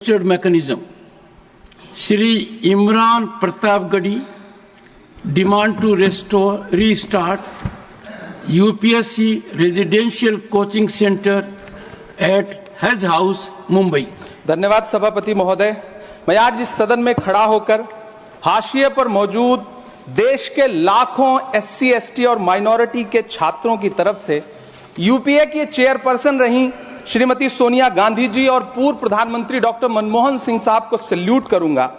mechanism. Shri Imran Pratapgadi demand to restart UPSC residential coaching center at Haj House, Mumbai. धन्यवाद सभापति महोदय। मैं आज इस सदन में खड़ा होकर हाशिए पर मौजूद देश के लाखों एससी, एसटी और माइनॉरिटी के छात्रों की तरफ से यूपीए की चेयरपर्सन रही श्रीमती सोनिया गांधी जी और पूर्व प्रधानमंत्री डॉक्टर मनमोहन सिंह साहब को सैल्यूट करूंगा,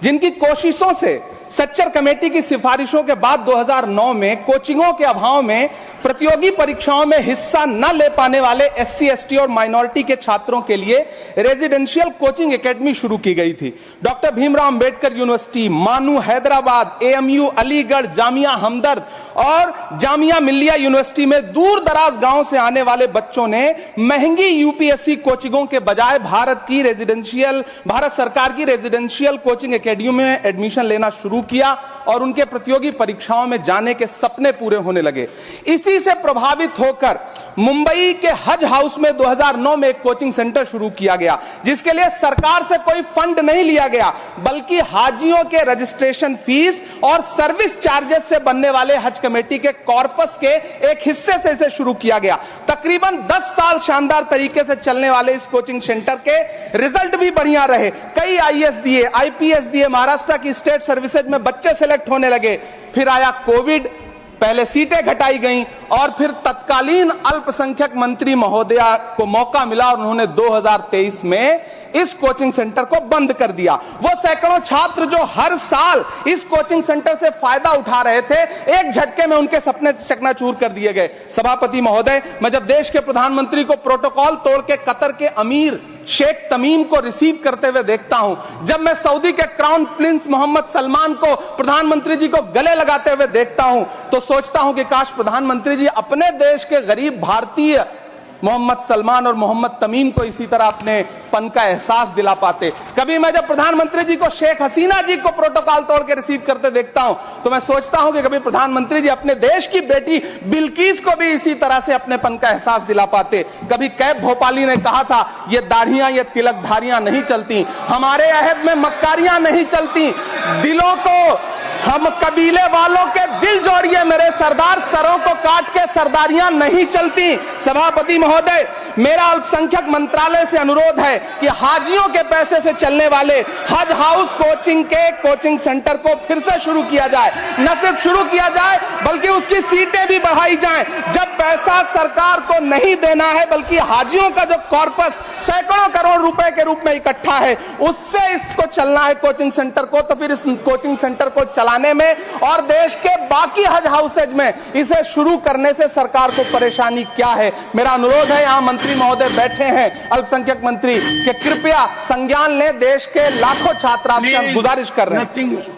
जिनकी कोशिशों से सच्चर कमेटी की सिफारिशों के बाद 2009 में कोचिंगों के अभाव में प्रतियोगी परीक्षाओं में हिस्सा न ले पाने वाले एससी, एसटी और माइनॉरिटी के छात्रों के लिए रेजिडेंशियल कोचिंग एकेडमी शुरू की गई थी। डॉक्टर भीमराव अंबेडकर यूनिवर्सिटी, मानू हैदराबाद, एएमयू अलीगढ़, जामिया हमदर्द और जामिया मिल्लिया यूनिवर्सिटी में दूर दराज गांव से आने वाले बच्चों ने महंगी यूपीएससी कोचिंगों के बजाय भारत सरकार की रेजिडेंशियल कोचिंग एकेडमी में एडमिशन लेना शुरू किया और उनके प्रतियोगी परीक्षाओं में जाने के सपने पूरे होने लगे। इसी से प्रभावित होकर मुंबई के हज हाउस में 2009 में एक कोचिंग सेंटर शुरू किया गया, जिसके लिए सरकार से कोई फंड नहीं लिया गया, बल्कि हाजियों के रजिस्ट्रेशन फीस और सर्विस चार्जेस से बनने वाले हज कमेटी के कॉर्पस के एक हिस्से से इसे शुरू किया गया। तकरीबन 10 साल शानदार तरीके से चलने वाले इस कोचिंग सेंटर के रिजल्ट भी बढ़िया रहे। कई आईएएस दिए, आईपीएस दिए, महाराष्ट्र की स्टेट सर्विसेज में बच्चे सेलेक्ट होने लगे। फिर आया कोविड, पहले सीटें घटाई गईं और फिर तत्कालीन अल्पसंख्यक मंत्री महोदया को मौका मिला और उन्होंने 2023 में इस कोचिंग सेंटर को बंद कर दिया। वो सैकड़ों छात्र जो हर साल इस कोचिंग सेंटर से फायदा उठा रहे थे, एक झटके में उनके सपने चकनाचूर कर दिए गए। सभापति महोदय, मैं जब देश के प्रधानमंत्री को प्रोटोकॉल तोड़ के कतर के अमीर शेख तमीम को रिसीव करते हुए देखता हूं, जब मैं सऊदी के क्राउन प्रिंस मोहम्मद सलमान को प्रधानमंत्री जी को गले लगाते हुए देखता हूं, तो सोचता हूं कि काश प्रधानमंत्री जी अपने देश के गरीब भारतीय मोहम्मद सलमान और मोहम्मद तमीम को इसी तरह अपने पन का एहसास दिला पाते। कभी मैं जब प्रधानमंत्री जी को शेख हसीना जी को प्रोटोकॉल तोड़ के रिसीव करते देखता हूं, तो मैं सोचता हूं कि कभी प्रधानमंत्री जी अपने देश की बेटी बिल्किस को भी इसी तरह से अपने पन का एहसास दिला पाते। कभी कैब भोपाली ने कहा था, ये दाढ़ियां, ये तिलकधारियां नहीं चलती, हमारे अहद में मक्कारियां नहीं चलती, दिलों को हम कबीले वालों के दिल जोड़िए मेरे सरदार, सरों को काट के सरदारियां नहीं चलती। सभापति महोदय, मेरा अल्पसंख्यक मंत्रालय से अनुरोध है कि हाजियों के पैसे से चलने वाले हज हाउस कोचिंग के कोचिंग सेंटर को फिर से शुरू किया जाए। न सिर्फ शुरू किया जाए बल्कि उसकी सीटें भी बढ़ाई जाएं। जब पैसा सरकार को नहीं देना है बल्कि हाजियों का जो कॉर्पस सैकड़ों करोड़ रुपए के रूप में इकट्ठा है, उससे इसको चलना है कोचिंग सेंटर को, तो फिर इस कोचिंग सेंटर को चलाने में और देश के बाकी हज हाउसेज में इसे शुरू करने से सरकार को परेशानी क्या है। मेरा अनुरोध है, यहां मंत्री महोदय बैठे हैं, अल्पसंख्यक मंत्री, कि कृपया संज्ञान लें। देश के लाखों छात्र आपसे गुजारिश कर रहे हैं।